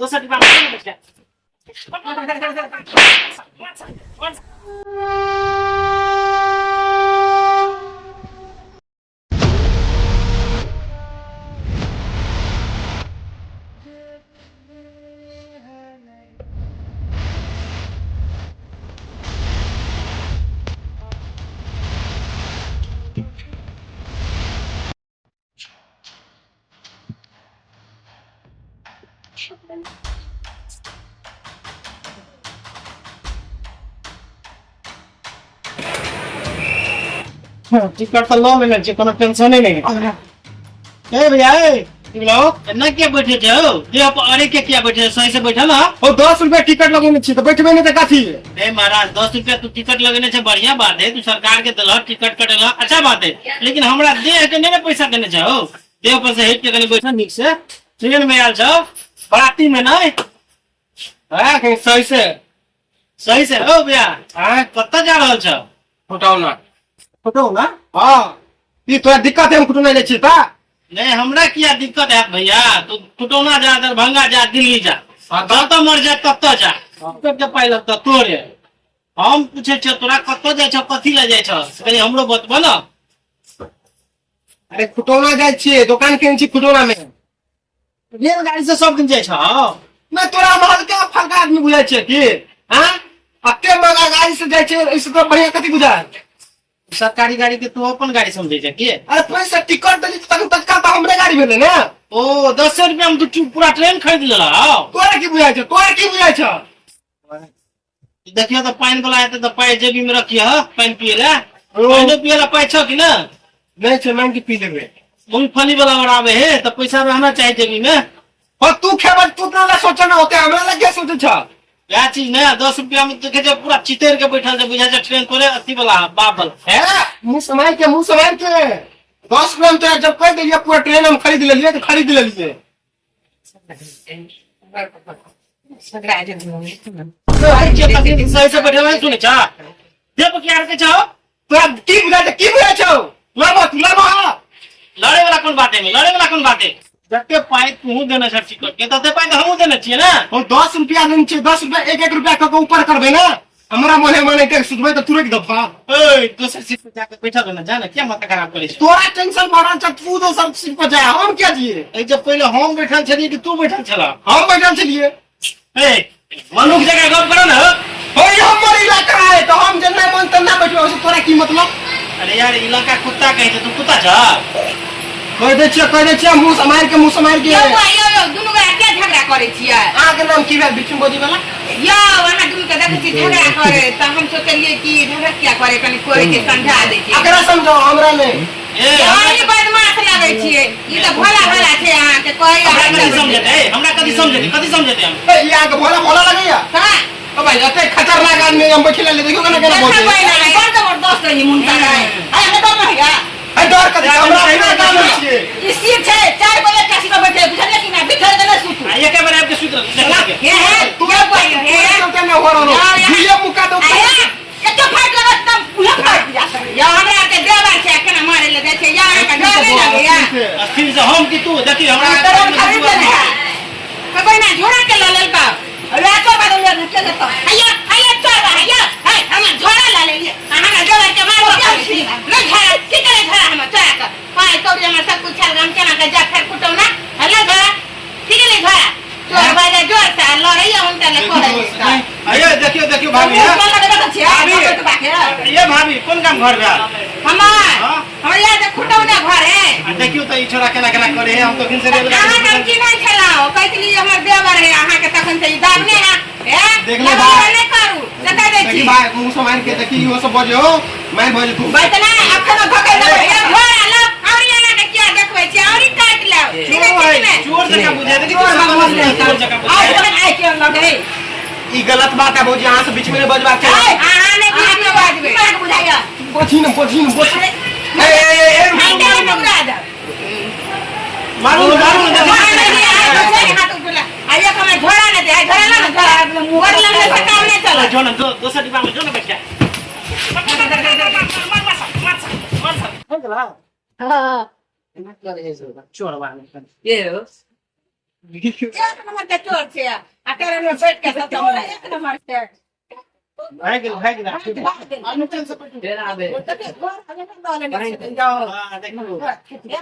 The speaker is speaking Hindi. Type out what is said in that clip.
दोसर डिब्बा में जोन बैठ टिकट तो लो लेना चाहिए, कोनो टेंशन ही नहीं है। भैया ना क्या बैठे थे हो ये अरे क्या बैठे सही से बैठा ना ओ 10 रुपया टिकट लगेने छी तो बैठबे नहीं त काथी ए महाराज 10 रुपया तू टिकट लगेने छे बढ़िया बात है, तू सरकार के दलह टिकट कटेला अच्छा बात है, लेकिन हमरा दे के नहीं पैसा देने छे हो देह पर से हट के कनी बैठा निक से ट्रेन में आल छो बराती में नहीं हां कहीं सही से हो भैया हां कत्ता जा रहल छो फोटो ना हां ई तोरा दिक्कत है हम कुटो नहीं ले छी ता नहीं हमरा क्या दिक्कत है भैया, तू कुटौना जा दरभंगा जा दिल्ली जा तो मर जा तब जा टिकट के पाई लगता तोरे हम पूछे छे तोरा कत्तो जाय छ कथि ले जाय छ कनी हमरो बतबो ना। अरे कुटोना जाय छी दुकान केन छी कुटोना में रेलगाड़ी से सब दिन जाय छ मैं तोरा महलका फलका आदमी बुझाय छे की हां अते मगा गाड़ी से जाय छे इससे तो बढ़िया कथि बुझाय सरकारी गाड़ी के तू अपन गाड़ी समझे छ की अरे पैसा टिकट दली तक का हमरे गाड़ी भेले ना ओ 10 रुपया में तू पूरा ट्रेन खरीद लेला तोरा की बुझाय छ देखियो तो पानी वाला है तो पाई जेबी में रखियो पानी पिएला पानी पिएला पाई छ कि ना नहीं छे मांग के पी लेबे मूंगफली वाला बनावे है तो पैसा रहना चाहिए जेबी में और तू खेबा तू ना सोचना होते हमरा लगे सोचे छ क्या चीज ना 10 रुपया में देखे जो पूरा चितेर के बैठा से बुझा ट्रेन तोरे अथी वाला बाबल है मुंह समार के 10 रुपया में तो जब कह दिया पूरा ट्रेन हम खरीद ले लिए तो खरीद ले लिए सही से बैठे हुए सुने छा देव क्या के छो तोरा की बुझा छो लड़े वाला कौन बाटे जते पाई तू देना छ टिकट के तते पाई हमहु देना छिए ना और 10 रुपया लेन छे 10 रुपया 1 रुपया के ऊपर करबे ना हमरा मोने के सुतबे तो तुरंत दफा ओए दूसरे सीट पे जाके बैठा ना जाना क्या माथा खराब करे छ तोरा टेंशन बढ़ल छ तू दोसर सीट पर जा हम क्या जिए ए जब पहले हम बैठल छलिए कि तू बैठल छला हम बैठल छलिए ए मनुख जगह गप करो ना होय हमर इलाका है तो हम जन्ना मन तना बैठो तोरा की मतलब अरे यार इलाका कुत्ता कहे छ तू कुत्ता छ कह दे छियै मुंह समार के यो दुनु गोरा के झगड़ा करे छियै आगे नाम की भेल बिचु बोदी वाला यो वहां दुनु के देखे छी झगड़ा करे त हम सोचलिए कि झगड़ा क्या करे कनी कोई के समझा दे छी एकरा समझो हमरा ने ए ये बदमाश लागे छियै ई त भोला छे अहाँ के कोई हमरा कथि समझते हम ए या के भोला लगैया हां ओ भाई अते खतरनाक आदमी हम बैठले ले देखो केना बोलते बड़ जबरदस्त है मुंडा है आय हमें डर नहीं है ए डर कथि हमरा ना काम छियै ई सीट है 4 बजे काशी में बैठे बुझलिए कि ना बिखर देले सुत ये के बारे आपके सूत्र ये है तू क्या बोल है तो ना हो रहो ये मुका दो ये तो फाइट लगा तब पूरा फाइट जाता है या हमरा के देवर से केना मारे ले जाय छै या का डर नहीं लगे या अस्थिर से हम की तू देखी हमरा तरफ खरीद ले है कबे ना झोरा के ले बा अरे तो बदल ले चल तो आया चल आया है हम झोरा ला ले अहां ना देवर के मारो ले झोरा की करे झोरा हम चला कर पाए तो जे हम सब कुछ छल हम केना के जा फेर कुटो ना हल्ला झोरा ठीक है झोरा तो बाजा जोर से लड़ाई हम तले करे आइए देखियो भाभी ये भाभी कौन काम घर में हमारे यहाँ तो खुटौना घर है देखियो तो ई छोरा केना करे हम तो किनसे रेल अहाँ नाम की नहीं छलाओ कहली हमर देवर है अहाँ के तखन से ई दाबने है देख ले भाई नहीं करू जता दे छी भाई मुंह समार के देखी यो सब बजो मैं बोल तू बैठना अखन भगे ले घर आलो और यहाँ के क्या देखबै छी और काट ले चोर जका बुझे देखी चोर जका बुझे आई के लगे ई गलत बात है भौजी यहां से बीच में बजबा के अहाँ ने बीच में बाजबे मत बुझाइया पोछी न ए मारू आइए हमें घोड़ा ने दे घोड़ा ना घोड़ा मुहर लगे से काम नहीं चला जो ना दोसर डिब्बा में जो ना बैठ जा हां चोर वाले ये एक नंबर के चोर छे आ तेरे में बैठ के सब हमरा एक नंबर से भाग गेल भाग गेल अनुचन से डेरा आबे तो के घर हमें ना डाले हां देखो